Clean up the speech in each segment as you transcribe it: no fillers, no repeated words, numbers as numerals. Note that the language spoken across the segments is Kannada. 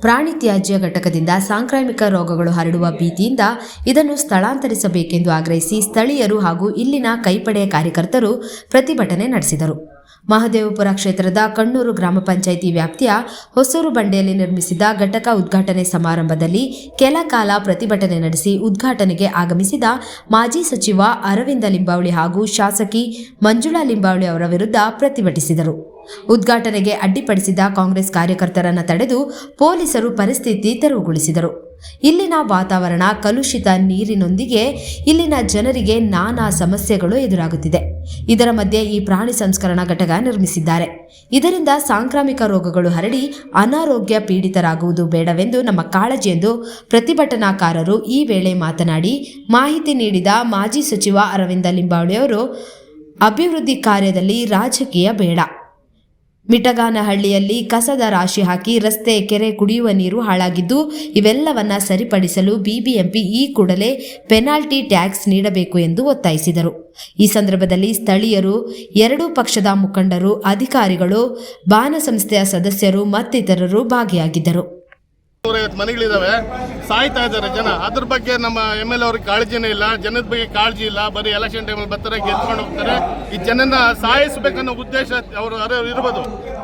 ಪ್ರಾಣಿ ತ್ಯಾಜ್ಯ ಘಟಕದಿಂದ ಸಾಂಕ್ರಾಮಿಕ ರೋಗಗಳು ಹರಡುವ ಭೀತಿಯಿಂದ ಇದನ್ನು ಸ್ಥಳಾಂತರಿಸಬೇಕೆಂದು ಆಗ್ರಹಿಸಿ ಸ್ಥಳೀಯರು ಹಾಗೂ ಇಲ್ಲಿನ ಕೈಪಡೆಯ ಕಾರ್ಯಕರ್ತರು ಪ್ರತಿಭಟನೆ ನಡೆಸಿದರು. ಮಹದೇವಪುರ ಕ್ಷೇತ್ರದ ಕಣ್ಣೂರು ಗ್ರಾಮ ಪಂಚಾಯಿತಿ ವ್ಯಾಪ್ತಿಯ ಹೊಸೂರು ಬಂಡೆಯಲ್ಲಿ ನಿರ್ಮಿಸಿದ ಘಟಕ ಉದ್ಘಾಟನೆ ಸಮಾರಂಭದಲ್ಲಿ ಕೆಲ ಕಾಲ ಪ್ರತಿಭಟನೆ ನಡೆಸಿ ಉದ್ಘಾಟನೆಗೆ ಆಗಮಿಸಿದ ಮಾಜಿ ಸಚಿವ ಅರವಿಂದ ಲಿಂಬಾವಳಿ ಹಾಗೂ ಶಾಸಕಿ ಮಂಜುಳಾ ಲಿಂಬಾವಳಿ ಅವರ ವಿರುದ್ಧ ಪ್ರತಿಭಟಿಸಿದರು. ಉದ್ಘಾಟನೆಗೆ ಅಡ್ಡಿಪಡಿಸಿದ ಕಾಂಗ್ರೆಸ್ ಕಾರ್ಯಕರ್ತರನ್ನು ತಡೆದು ಪೊಲೀಸರು ಪರಿಸ್ಥಿತಿ ತೆರವುಗೊಳಿಸಿದರು. ಇಲ್ಲಿನ ವಾತಾವರಣ ಕಲುಷಿತ ನೀರಿನೊಂದಿಗೆ ಇಲ್ಲಿನ ಜನರಿಗೆ ನಾನಾ ಸಮಸ್ಯೆಗಳು ಎದುರಾಗುತ್ತಿದೆ. ಇದರ ಮಧ್ಯೆ ಈ ಪ್ರಾಣಿ ಸಂಸ್ಕರಣಾ ಘಟಕ ನಿರ್ಮಿಸಿದ್ದಾರೆ. ಇದರಿಂದ ಸಾಂಕ್ರಾಮಿಕ ರೋಗಗಳು ಹರಡಿ ಅನಾರೋಗ್ಯ ಪೀಡಿತರಾಗುವುದು ಬೇಡವೆಂದು ನಮ್ಮ ಕಾಳಜಿ ಎಂದು ಪ್ರತಿಭಟನಾಕಾರರು ಈ ವೇಳೆ ಮಾತನಾಡಿ ಮಾಹಿತಿ ನೀಡಿದ ಮಾಜಿ ಸಚಿವ ಅರವಿಂದ ಲಿಂಬಾವಳಿಯವರು ಅಭಿವೃದ್ಧಿ ಕಾರ್ಯದಲ್ಲಿ ರಾಜಕೀಯ ಬೇಡ. ಮಿಟಗಾನಹಳ್ಳಿಯಲ್ಲಿ ಕಸದ ರಾಶಿ ಹಾಕಿ ರಸ್ತೆ, ಕೆರೆ, ಕುಡಿಯುವ ನೀರು ಹಾಳಾಗಿದ್ದು ಇವೆಲ್ಲವನ್ನ ಸರಿಪಡಿಸಲು ಬಿಬಿಎಂಪಿ ಈ ಕೂಡಲೇ ಪೆನಾಲ್ಟಿ ಟ್ಯಾಕ್ಸ್ ನೀಡಬೇಕು ಎಂದು ಒತ್ತಾಯಿಸಿದರು. ಈ ಸಂದರ್ಭದಲ್ಲಿ ಸ್ಥಳೀಯರು, ಎರಡೂ ಪಕ್ಷದ ಮುಖಂಡರು, ಅಧಿಕಾರಿಗಳು, ಬಾನ ಸಂಸ್ಥೆಯ ಸದಸ್ಯರು ಮತ್ತಿತರರು ಭಾಗಿಯಾಗಿದ್ದರು. ಮನೆಗಳಿದಾವೆ, ಸಾಯ್ತಾ ಇದ್ದಾರೆ ಜನ. ಅದ್ರ ಬಗ್ಗೆ ನಮ್ಮ MLA ಅವ್ರಿಗೆ ಕಾಳಜಿನೇ ಇಲ್ಲ, ಜನದ ಬಗ್ಗೆ ಕಾಳಜಿ ಇಲ್ಲ. ಬರೀ ಎಲೆಕ್ಷನ್ ಟೈಮಲ್ಲಿ ಬರ್ತಾರೆ, ಗೆದ್ಕೊಂಡು ಹೋಗ್ತಾರೆ. ಈ ಜನನ ಸಾಯಿಸಬೇಕನ್ನೋ ಉದ್ದೇಶ ಅವರು ಇರ್ಬೋದು.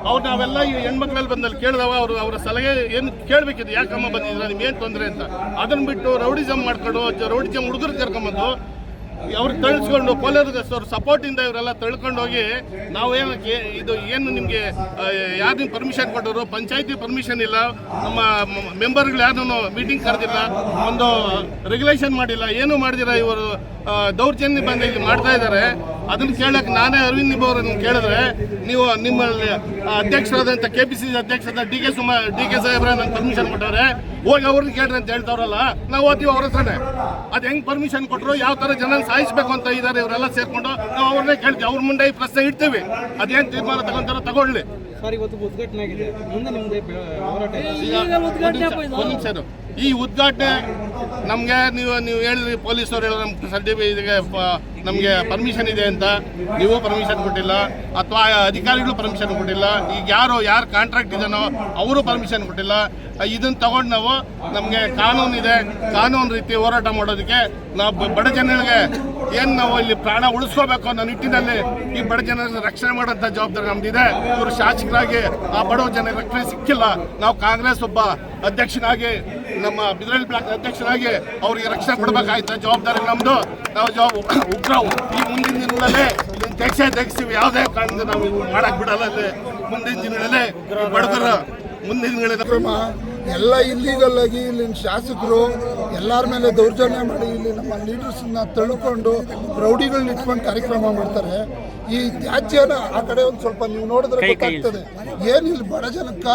ಅವ್ರು ನಾವೆಲ್ಲ ಈ ಹೆಣ್ಮಕ್ಳಲ್ಲಿ ಬಂದಲ್ಲಿ ಕೇಳಿದವ ಅವರ ಸಲಹೆ ಏನು ಕೇಳಬೇಕಿದೆ, ಯಾಕಮ್ಮ ಬಂದಿದ್ರ, ನಿಮ್ಗೇನು ತೊಂದರೆ ಅಂತ. ಅದನ್ನ ಬಿಟ್ಟು ರೌಡಿಸಮ್ ಮಾಡ್ಕೊಂಡು ರೌಡಿಸಮ್ ಹುಡುಗರು ಕರ್ಕೊಂಬಂದು ಅವ್ರಿಗೆ ತಳಿಸ್ಕೊಂಡು ಪೊಲೀಸರು ಸಪೋರ್ಟಿಂದ ಇವರೆಲ್ಲ ತಳ್ಕೊಂಡು ಹೋಗಿ ನಾವೇನಕ್ಕೆ ಇದು ಏನು ನಿಮಗೆ ಯಾರು ನಿಮ್ಗೆ ಪರ್ಮಿಷನ್ ಕೊಟ್ಟರು, ಪಂಚಾಯತಿ ಪರ್ಮಿಷನ್ ಇಲ್ಲ, ನಮ್ಮ ಮೆಂಬರ್ಗಳು ಯಾರನ್ನು ಮೀಟಿಂಗ್ ಕರೆದಿಲ್ಲ, ಒಂದು ರೆಗ್ಯುಲೇಷನ್ ಮಾಡಿಲ್ಲ, ಏನು ಮಾಡಿದಿರ ಇವರು ದೌರ್ಜನ್ಯ ಬಂದು ಇಲ್ಲಿ ಮಾಡ್ತಾ ಇದ್ದಾರೆ. ಅದನ್ನು ಕೇಳಕ್ಕೆ ನಾನೇ ಅರವಿಂದ್ ನಿಂಬಾವರನ್ನು ಕೇಳಿದ್ರೆ ನೀವು ನಿಮ್ಮಲ್ಲಿ ಅಧ್ಯಕ್ಷರಾದಂಥ KPCC ಅಧ್ಯಕ್ಷರಾದ ಡಿ ಕೆ ಸಾಹೇಬ್ರ ನಂಗೆ ಪರ್ಮಿಷನ್ ಕೊಟ್ಟವ್ರೆ, ಹೋಗಿ ಅವ್ರನ್ನ ಕೇಳ್ರಿ ಅಂತ ಹೇಳ್ತಾವ್ರಲ್ಲ. ನಾವು ಓದ್ತೀವಿ ಅವ್ರ ಹತ್ರನೇ. ಅದು ಹೆಂಗೆ ಪರ್ಮಿಷನ್ ಕೊಟ್ಟರು, ಯಾವ ಥರ ಜನ ಸಾಯಿಸಬೇಕು ಅಂತ ಇದ್ದಾರೆ ಇವರೆಲ್ಲ ಸೇರ್ಕೊಂಡು ನಾವು ಅವ್ರನ್ನೇ ಕೇಳ್ತೀವಿ. ಅವ್ರ ಮುಂದೆ ಈ ಪ್ರಶ್ನೆ ಇಡ್ತೀವಿ. ಅದೇನು ತೀರ್ಮಾನ ತಗೊಂತಾರೋ ತಗೊಳ್ಳಿ. ಈ ಉದ್ಘಾಟನೆ ನಮಗೆ ನೀವು ಹೇಳಿದ್ರಿ, ಪೊಲೀಸರು ಹೇಳಿದ್ರೆ ನಮ್ಮ ಸರ್ಟಿಫಿಕೇಟ್ ನಮಗೆ ಪರ್ಮಿಷನ್ ಇದೆ ಅಂತ. ನೀವು ಪರ್ಮಿಷನ್ ಕೊಟ್ಟಿಲ್ಲ, ಅಥವಾ ಅಧಿಕಾರಿಗಳು ಪರ್ಮಿಷನ್ ಕೊಟ್ಟಿಲ್ಲ. ಈಗ ಯಾರು ಕಾಂಟ್ರಾಕ್ಟ್ ಇದೆನೋ ಅವರು ಪರ್ಮಿಷನ್ ಕೊಟ್ಟಿಲ್ಲ. ಇದನ್ನು ತಗೊಂಡು ನಾವು ನಮಗೆ ಕಾನೂನಿದೆ, ಕಾನೂನು ರೀತಿ ಹೋರಾಟ ಮಾಡೋದಕ್ಕೆ ನಾವು ಬಡ ಜನರಿಗೆ ಏನು ನಾವು ಇಲ್ಲಿ ಪ್ರಾಣ ಉಳಿಸ್ಕೋಬೇಕು ಅನ್ನೋ ನಿಟ್ಟಿನಲ್ಲಿ ಈ ಬಡ ಜನರ ರಕ್ಷಣೆ ಮಾಡೋಂಥ ಜವಾಬ್ದಾರಿ ನಮ್ದಿದೆ. ಇವರು ಶಾಸಕರಾಗಿ ಆ ಬಡವ ಜನರ ರಕ್ಷಣೆ ಸಿಕ್ಕಿಲ್ಲ. ನಾವು ಕಾಂಗ್ರೆಸ್ ಒಬ್ಬ ಅಧ್ಯಕ್ಷನಾಗಿ, ನಮ್ಮ ಬಿದರಳ್ಳಿ ಬ್ಲಾಕ್ ಅಧ್ಯಕ್ಷರಾಗಿ ಅವ್ರಿಗೆ ರಕ್ಷಣೆ ಕೊಡಬೇಕಾಯ್ತ ಜವಾಬ್ದಾರಿ ನಮ್ಮದು. ನಾವು ಉಗ್ರವು ಈ ಮುಂದಿನ ದಿನಗಳಲ್ಲೇ ತೆಗಿಸ್ತೀವಿ. ಯಾವುದೇ ಕಾರಣದಿಂದ ನಾವು ಮಾಡಕ್ಕೆ ಬಿಡಲ್ಲ. ಮುಂದಿನ ದಿನಗಳಲ್ಲೇ ಬಡವರ ಮುಂದಿನ ದಿನಗಳಲ್ಲಿ ಎಲ್ಲ ಇಲ್ಲೀಗಲ್ ಆಗಿ ಇಲ್ಲಿನ ಶಾಸಕರು ಎಲ್ಲರ ಮೇಲೆ ದೌರ್ಜನ್ಯ ಮಾಡಿ ಇಲ್ಲಿ ನಮ್ಮ ಲೀಡರ್ಸನ್ನ ತಳ್ಕೊಂಡು ರೌಡಿಗಳನ್ನ ಇಟ್ಕೊಂಡು ಕಾರ್ಯಕ್ರಮ ಮಾಡ್ತಾರೆ. ಈ ತ್ಯಾಜ್ಯನ ಆ ಕಡೆ ಒಂದು ಸ್ವಲ್ಪ ನೀವು ನೋಡಿದ್ರೆ ಗೊತ್ತಾಗ್ತದೆ ಏನಿಲ್ಲ ಬಡ ಜನಕ್ಕ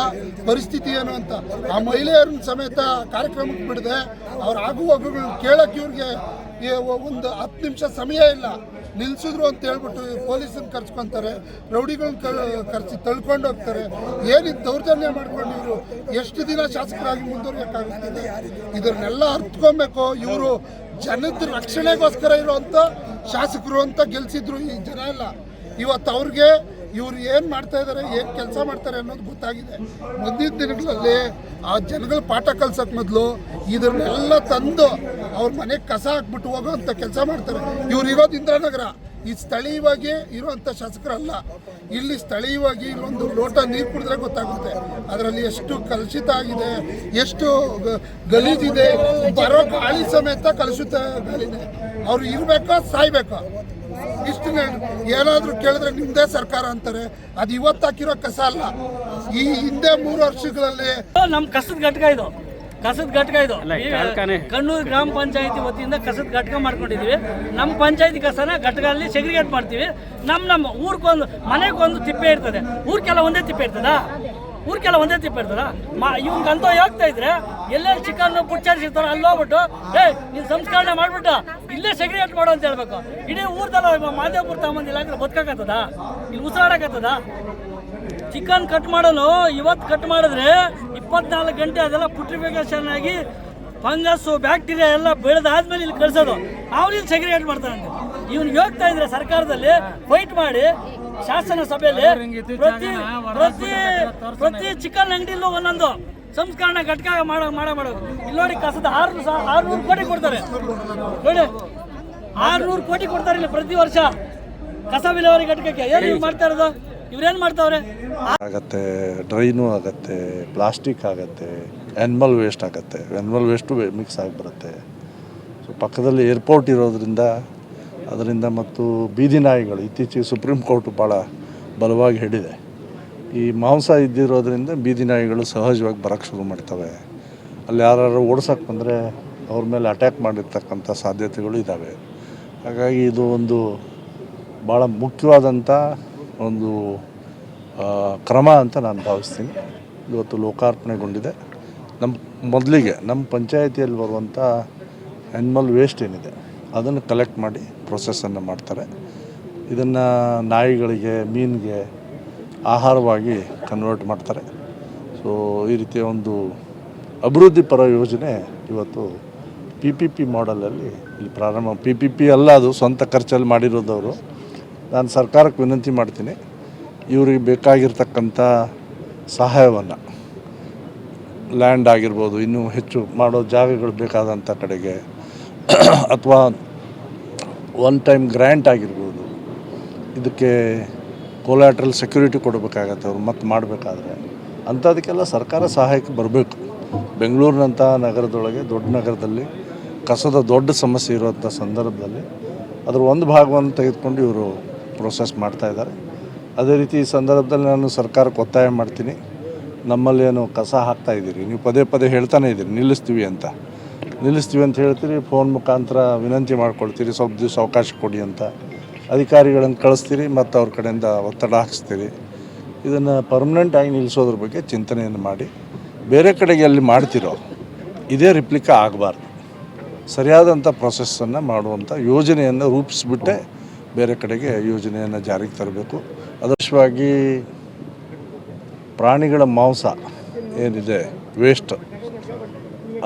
ಪರಿಸ್ಥಿತಿ ಏನು ಅಂತ. ಆ ಮಹಿಳೆಯರನ್ನ ಸಮೇತ ಕಾರ್ಯಕ್ರಮಕ್ಕೆ ಬಿಡದೆ ಅವ್ರ ಆಗುವಾಗುಗಳನ್ನ ಕೇಳಕ್ಕೆ ಇವ್ರಿಗೆ ಒಂದು 10 ನಿಮಿಷ ಸಮಯ ಇಲ್ಲ. ನಿಲ್ಲಿಸಿದ್ರು ಅಂತ ಹೇಳ್ಬಿಟ್ಟು ಪೊಲೀಸನ್ನ ಕರ್ಸ್ಕೊತಾರೆ, ರೌಡಿಗಳನ್ನ ಕರೆಸಿ ತಳ್ಕೊಂಡು ಹೋಗ್ತಾರೆ. ಏನಿದು ದೌರ್ಜನ್ಯ ಮಾಡ್ಕೊಂಡು ಇವರು ಎಷ್ಟು ದಿನ ಶಾಸಕರಾಗಿ ಮುಂದುವರಿಯೋಕ್ಕಾಗುತ್ತದೆ? ಇದನ್ನೆಲ್ಲ ಅರ್ಥಕೊಬೇಕು. ಇವರು ಜನದ ರಕ್ಷಣೆಗೋಸ್ಕರ ಇರುವಂಥ ಶಾಸಕರು ಅಂತ ಗೆಲ್ಸಿದ್ರು ಈ ಜನ ಎಲ್ಲ. ಇವತ್ತು ಅವ್ರಿಗೆ ಇವ್ರು ಏನು ಮಾಡ್ತಾ ಇದ್ದಾರೆ, ಏನು ಕೆಲಸ ಮಾಡ್ತಾರೆ ಅನ್ನೋದು ಗೊತ್ತಾಗಿದೆ. ಮುಂದಿನ ದಿನಗಳಲ್ಲಿ ಆ ಜನಗಳ ಪಾಠ ಕಲ್ಸೋಕೆ ಮೊದಲು ಇದನ್ನೆಲ್ಲ ತಂದು ಅವ್ರ ಮನೆಗೆ ಕಸ ಹಾಕ್ಬಿಟ್ಟು ಹೋಗೋವಂಥ ಕೆಲಸ ಮಾಡ್ತಾರೆ. ಇವ್ರು ಇರೋದು ಇಂದ್ರಾನಗರ. ಈ ಸ್ಥಳೀಯವಾಗಿ ಇರುವಂಥ ಶಾಸಕರಲ್ಲ. ಇಲ್ಲಿ ಸ್ಥಳೀಯವಾಗಿ ಇಲ್ಲೊಂದು ಲೋಟ ನೀರು ಕುಡಿದ್ರೆ ಗೊತ್ತಾಗುತ್ತೆ ಅದರಲ್ಲಿ ಎಷ್ಟು ಕಲುಷಿತ ಆಗಿದೆ, ಎಷ್ಟು ಗಲೀಜಿದೆ. ಬರೋ ಗಾಳಿ ಸಮೇತ ಕಲುಷಿತ ಗಾಳಿನೇ. ಅವ್ರು ಇರಬೇಕಾ ಸಾಯ್ಬೇಕಾ? ಇಷ್ಟು ಏನಾದರೂ ಕೇಳಿದ್ರೆ ನಿಮ್ಮದೇ ಸರ್ಕಾರ ಅಂತಾರೆ. ಅದು ಇವತ್ತು ಹಾಕಿರೋ ಕಸ ಅಲ್ಲ, ಈ ಹಿಂದೆ 3 ವರ್ಷಗಳಲ್ಲಿ ನಮ್ಮ ಕಸದ ಘಟಕ ಇದು ಕಣ್ಣೂರು ಗ್ರಾಮ ಪಂಚಾಯತಿ ವತಿಯಿಂದ ಕಸದ ಘಟಕ ಮಾಡ್ಕೊಂಡಿದ್ದೀವಿ. ನಮ್ಮ ಪಂಚಾಯತಿ ಕಸನ ಘಟಕದಲ್ಲಿ ಸೆಗ್ರಿಗೇಟ್ ಮಾಡ್ತೀವಿ. ನಮ್ಮ ಊರಿಗೊಂದು ಮನೆಗೊಂದು ತಿಪ್ಪೆ ಇರ್ತದೆ. ಊರಿಗೆಲ್ಲ ಒಂದೇ ತಿಪ್ಪೆ ಇರ್ತದ? ಇವ್ಗಂತೂ ಹೋಗ್ತಾ ಇದ್ರೆ ಎಲ್ಲೆಲ್ಲಿ ಚಿಕನ್ ಪುಚ್ಚಾರಿಸಿರ್ತಾರೋ ಅಲ್ಲಿ ಹೋಗ್ಬಿಟ್ಟು ನೀನು ಸಂಸ್ಕರಣೆ ಮಾಡ್ಬಿಟ್ಟು ಇಲ್ಲೇ ಸೆಗ್ರಿಗೇಟ್ ಮಾಡು ಅಂತ ಹೇಳ್ಬೇಕು. ಇಡೀ ಊರ್ದಲ್ಲ ಮಾದೇವಪುರ ತಗೊಂಬಂದಿಲ್ಲ ಅಂದ್ರೆ ಬದುಕಾಕತ್ತದ? ಇಲ್ಲಿ ಉಸಿರಾಡಕತ್ತದ? ಚಿಕನ್ ಕಟ್ ಮಾಡೋನು ಇವತ್ತು ಕಟ್ ಮಾಡಿದ್ರೆ 24 ಗಂಟೆ ಅದೆಲ್ಲ ಪುಟ್ರಿಫಿಕೇಶನ್ ಆಗಿ ಫಂಗಸ್ಸು ಬ್ಯಾಕ್ಟೀರಿಯಾ ಎಲ್ಲ ಬೆಳೆದಾದ್ಮೇಲೆ ಇಲ್ಲಿ ಕಳಿಸೋದು. ಅವ್ರಿಗೆ ಸೆಗ್ರಿಗೇಟ್ ಮಾಡ್ತಾರಂತೆ. ಇವ್ನು ಹೋಗ್ತಾ ಇದ್ರೆ ಸರ್ಕಾರದಲ್ಲಿ ಫೈಟ್ ಮಾಡಿ ಶಾಸನ ಸಭೆಯಲ್ಲಿ ಪ್ರತಿ ಚಿಕನ್ ಅಂಗಡಿಲೂ ಒಂದೊಂದು ಸಂಸ್ಕರಣಾ ಘಟಕ ಮಾಡೋದು. ಇಲ್ಲಿ ನೋಡಿ ಕಸದ 600 ಕೋಟಿ ಕೊಡ್ತಾರೆ ನೋಡಿ, 600 ಕೋಟಿ ಕೊಡ್ತಾರೆ ಇಲ್ಲಿ ಪ್ರತಿ ವರ್ಷ ಕಸ ವಿಲೇವಾರಿ ಘಟಕಕ್ಕೆ. ಏನು ಇವ್ರು ಮಾಡ್ತಾ ಇರೋದು? ಇವ್ರೇನು ಮಾಡ್ತಾವ್ರೆ? ಆಗತ್ತೆ, ಡ್ರೈನು ಆಗುತ್ತೆ, ಪ್ಲಾಸ್ಟಿಕ್ ಆಗುತ್ತೆ, ಆ್ಯನಿಮಲ್ ವೇಸ್ಟ್ ಆಗುತ್ತೆ, ಆ್ಯನಿಮಲ್ ವೇಸ್ಟು ಮಿಕ್ಸ್ ಆಗಿ ಬರುತ್ತೆ. ಸೊ ಪಕ್ಕದಲ್ಲಿ ಏರ್ಪೋರ್ಟ್ ಇರೋದ್ರಿಂದ ಅದರಿಂದ ಮತ್ತು ಬೀದಿ ನಾಯಿಗಳು ಇತ್ತೀಚೆಗೆ ಸುಪ್ರೀಂ ಕೋರ್ಟು ಭಾಳ ಬಲವಾಗಿ ಹಿಡಿದೆ. ಈ ಮಾಂಸ ಇದ್ದಿರೋದ್ರಿಂದ ಬೀದಿ ನಾಯಿಗಳು ಸಹಜವಾಗಿ ಬರೋಕ್ಕೆ ಶುರು ಮಾಡ್ತವೆ. ಅಲ್ಲಿ ಯಾರು ಓಡಿಸೋಕ್ಕೆ ಬಂದರೆ ಅವ್ರ ಮೇಲೆ ಅಟ್ಯಾಕ್ ಮಾಡಿರ್ತಕ್ಕಂಥ ಸಾಧ್ಯತೆಗಳು ಇದ್ದಾವೆ. ಹಾಗಾಗಿ ಇದು ಒಂದು ಭಾಳ ಮುಖ್ಯವಾದಂಥ ಒಂದು ಕ್ರಮ ಅಂತ ನಾನು ಭಾವಿಸ್ತೀನಿ. ಇವತ್ತು ಲೋಕಾರ್ಪಣೆಗೊಂಡಿದೆ. ಮೊದಲಿಗೆ ನಮ್ಮ ಪಂಚಾಯಿತಿಯಲ್ಲಿ ಬರುವಂಥ ಆ್ಯನಿಮಲ್ ವೇಸ್ಟ್ ಏನಿದೆ ಅದನ್ನು ಕಲೆಕ್ಟ್ ಮಾಡಿ ಪ್ರೊಸೆಸನ್ನು ಮಾಡ್ತಾರೆ. ಇದನ್ನು ನಾಯಿಗಳಿಗೆ, ಮೀನಿಗೆ ಆಹಾರವಾಗಿ ಕನ್ವರ್ಟ್ ಮಾಡ್ತಾರೆ. ಸೊ ಈ ರೀತಿಯ ಒಂದು ಅಭಿವೃದ್ಧಿ ಪರ ಯೋಜನೆ ಇವತ್ತು PPP ಮಾಡೆಲಲ್ಲಿ ಇಲ್ಲಿ ಪ್ರಾರಂಭ. PPP ಅಲ್ಲ, ಅದು ಸ್ವಂತ ಖರ್ಚಲ್ಲಿ ಮಾಡಿರೋದವರು. ನಾನು ಸರ್ಕಾರಕ್ಕೆ ವಿನಂತಿ ಮಾಡ್ತೀನಿ, ಇವ್ರಿಗೆ ಬೇಕಾಗಿರ್ತಕ್ಕಂಥ ಸಹಾಯವನ್ನು ಲ್ಯಾಂಡ್ ಆಗಿರ್ಬೋದು, ಇನ್ನೂ ಹೆಚ್ಚು ಮಾಡೋ ಜಾಗಗಳು ಬೇಕಾದಂಥ ಕಡೆಗೆ, ಅಥವಾ ಒನ್ ಟೈಮ್ ಗ್ರ್ಯಾಂಟ್ ಆಗಿರ್ಬೋದು, ಇದಕ್ಕೆ ಕೊಲ್ಯಾಟ್ರಲ್ ಸೆಕ್ಯೂರಿಟಿ ಕೊಡಬೇಕಾಗತ್ತೆ ಅವ್ರು ಮತ್ತೆ ಮಾಡಬೇಕಾದ್ರೆ. ಅಂಥದಕ್ಕೆಲ್ಲ ಸರ್ಕಾರ ಸಹಾಯಕ್ಕೆ ಬರಬೇಕು. ಬೆಂಗಳೂರಿನಂಥ ನಗರದೊಳಗೆ, ದೊಡ್ಡ ನಗರದಲ್ಲಿ ಕಸದ ದೊಡ್ಡ ಸಮಸ್ಯೆ ಇರುವಂಥ ಸಂದರ್ಭದಲ್ಲಿ ಅದರ ಒಂದು ಭಾಗವನ್ನು ತೆಗೆದುಕೊಂಡು ಇವರು ಪ್ರೋಸೆಸ್ ಮಾಡ್ತಾಯಿದ್ದಾರೆ. ಅದೇ ರೀತಿ ಈ ಸಂದರ್ಭದಲ್ಲಿ ನಾನು ಸರ್ಕಾರಕ್ಕೆ ಒತ್ತಾಯ ಮಾಡ್ತೀನಿ, ನಮ್ಮಲ್ಲೇನು ಕಸ ಹಾಕ್ತಾಯಿದ್ದೀರಿ, ನೀವು ಪದೇ ಪದೇ ಹೇಳ್ತಾನೆ ಇದ್ದೀರಿ ನಿಲ್ಲಿಸ್ತೀವಿ ಅಂತ ಹೇಳ್ತೀರಿ, ಫೋನ್ ಮುಖಾಂತರ ವಿನಂತಿ ಮಾಡ್ಕೊಳ್ತೀರಿ, ಸ್ವಲ್ಪ ದಿವಸ ಅವಕಾಶ ಕೊಡಿ ಅಂತ ಅಧಿಕಾರಿಗಳನ್ನು ಕಳಿಸ್ತೀರಿ, ಮತ್ತು ಅವ್ರ ಕಡೆಯಿಂದ ಒತ್ತಡ ಹಾಕಿಸ್ತೀರಿ. ಇದನ್ನು ಪರ್ಮನೆಂಟಾಗಿ ನಿಲ್ಲಿಸೋದ್ರ ಬಗ್ಗೆ ಚಿಂತನೆಯನ್ನು ಮಾಡಿ ಬೇರೆ ಕಡೆಗೆ ಅಲ್ಲಿ ಮಾಡ್ತಿರೋ ಇದೇ ರಿಪ್ಲಿಕಾ ಆಗಬಾರ್ದು. ಸರಿಯಾದಂಥ ಪ್ರೊಸೆಸ್ಸನ್ನು ಮಾಡುವಂಥ ಯೋಜನೆಯನ್ನು ರೂಪಿಸಿಬಿಟ್ಟೆ ಬೇರೆ ಕಡೆಗೆ ಯೋಜನೆಯನ್ನು ಜಾರಿಗೆ ತರಬೇಕು. ಅದರ್ಶವಾಗಿ ಪ್ರಾಣಿಗಳ ಮಾಂಸ ಏನಿದೆ ವೇಸ್ಟ್,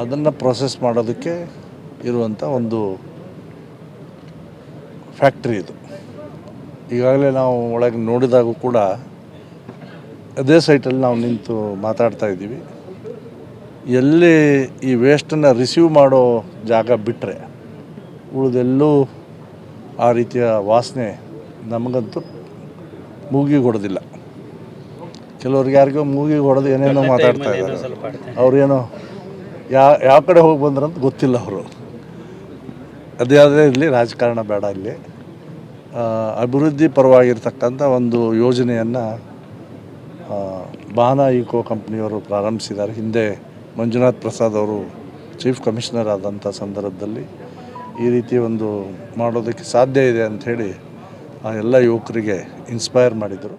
ಅದನ್ನು ಪ್ರೊಸೆಸ್ ಮಾಡೋದಕ್ಕೆ ಇರುವಂಥ ಒಂದು ಫ್ಯಾಕ್ಟ್ರಿ ಇದು. ಈಗಾಗಲೇ ನಾವು ಒಳಗೆ ನೋಡಿದಾಗೂ ಕೂಡ ಅದೇ ಸೈಟಲ್ಲಿ ನಾವು ನಿಂತು ಮಾತಾಡ್ತಾ ಇದ್ದೀವಿ. ಎಲ್ಲಿ ಈ ವೇಸ್ಟನ್ನು ರಿಸೀವ್ ಮಾಡೋ ಜಾಗ ಬಿಟ್ಟರೆ ಉಳಿದೆಲ್ಲೂ ಆ ರೀತಿಯ ವಾಸನೆ ನಮಗಂತೂ ಮೂಗಿಗೆ ಹೊಡೆದಿಲ್ಲ. ಕೆಲವ್ರಿಗೆ ಯಾರಿಗೋ ಮೂಗಿಗೆ ಹೊಡೆದು ಏನೇನೋ ಮಾತಾಡ್ತಾ ಇದ್ದಾರೆ. ಅವ್ರೇನೋ ಯಾವ ಕಡೆ ಹೋಗಿ ಬಂದ್ರಂತ ಗೊತ್ತಿಲ್ಲ ಅವರು. ಅದೇ ಇರಲಿ, ರಾಜಕಾರಣ ಬೇಡ. ಇಲ್ಲಿ ಅಭಿವೃದ್ಧಿ ಪರವಾಗಿರ್ತಕ್ಕಂಥ ಒಂದು ಯೋಜನೆಯನ್ನು ಬಾನ ಈಕೋ ಕಂಪ್ನಿಯವರು ಪ್ರಾರಂಭಿಸಿದ್ದಾರೆ. ಹಿಂದೆ ಮಂಜುನಾಥ್ ಪ್ರಸಾದ್ ಅವರು ಚೀಫ್ ಕಮಿಷನರ್ ಆದಂಥ ಸಂದರ್ಭದಲ್ಲಿ ಈ ರೀತಿ ಒಂದು ಮಾಡೋದಕ್ಕೆ ಸಾಧ್ಯ ಇದೆ ಅಂಥೇಳಿ ಆ ಎಲ್ಲ ಯುವಕರಿಗೆ ಇನ್ಸ್ಪೈರ್ ಮಾಡಿದರು.